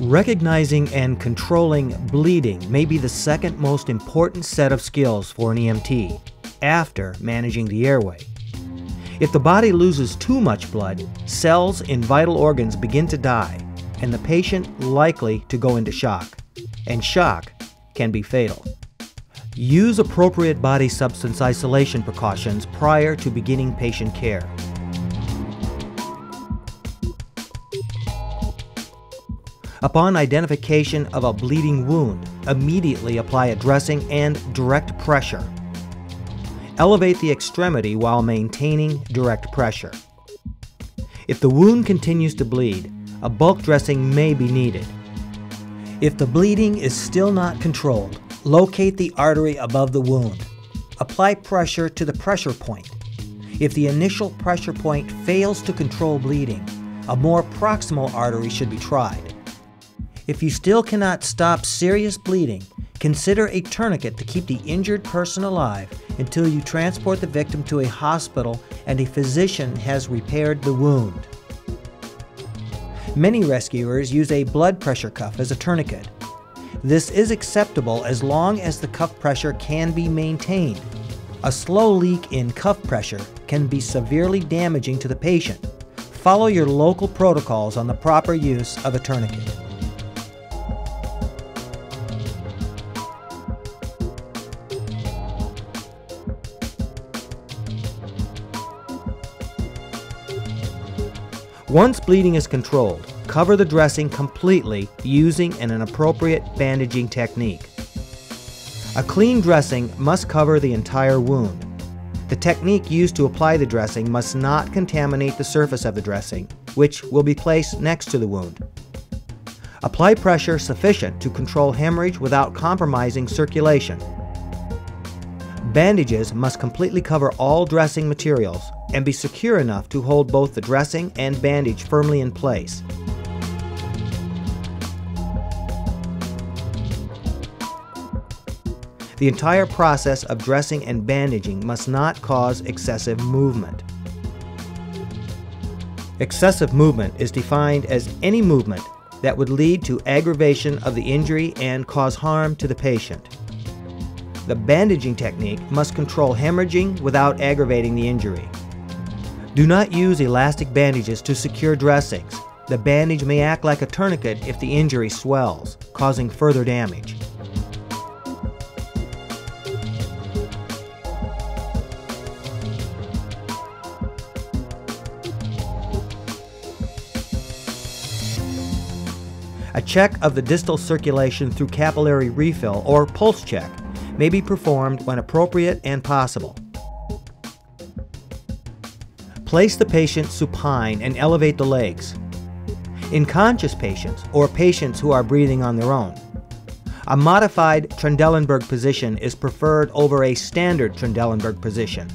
Recognizing and controlling bleeding may be the second most important set of skills for an EMT, after managing the airway. If the body loses too much blood, cells in vital organs begin to die, and the patient likely to go into shock. And shock can be fatal. Use appropriate body substance isolation precautions prior to beginning patient care. Upon identification of a bleeding wound, immediately apply a dressing and direct pressure. Elevate the extremity while maintaining direct pressure. If the wound continues to bleed, a bulk dressing may be needed. If the bleeding is still not controlled, locate the artery above the wound. Apply pressure to the pressure point. If the initial pressure point fails to control bleeding, a more proximal artery should be tried. If you still cannot stop serious bleeding, consider a tourniquet to keep the injured person alive until you transport the victim to a hospital and a physician has repaired the wound. Many rescuers use a blood pressure cuff as a tourniquet. This is acceptable as long as the cuff pressure can be maintained. A slow leak in cuff pressure can be severely damaging to the patient. Follow your local protocols on the proper use of a tourniquet. Once bleeding is controlled, cover the dressing completely using an appropriate bandaging technique. A clean dressing must cover the entire wound. The technique used to apply the dressing must not contaminate the surface of the dressing, which will be placed next to the wound. Apply pressure sufficient to control hemorrhage without compromising circulation. Bandages must completely cover all dressing materials and be secure enough to hold both the dressing and bandage firmly in place. The entire process of dressing and bandaging must not cause excessive movement. Excessive movement is defined as any movement that would lead to aggravation of the injury and cause harm to the patient. The bandaging technique must control hemorrhaging without aggravating the injury. Do not use elastic bandages to secure dressings. The bandage may act like a tourniquet if the injury swells, causing further damage. A check of the distal circulation through capillary refill or pulse check may be performed when appropriate and possible. Place the patient supine and elevate the legs. In conscious patients or patients who are breathing on their own, a modified Trendelenburg position is preferred over a standard Trendelenburg position.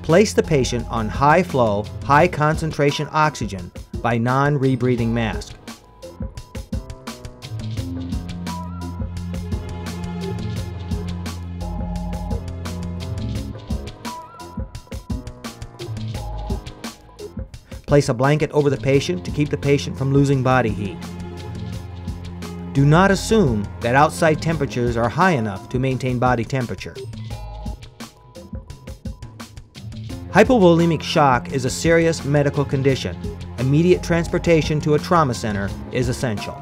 Place the patient on high flow, high concentration oxygen by non-rebreathing mask. Place a blanket over the patient to keep the patient from losing body heat. Do not assume that outside temperatures are high enough to maintain body temperature. Hypovolemic shock is a serious medical condition. Immediate transportation to a trauma center is essential.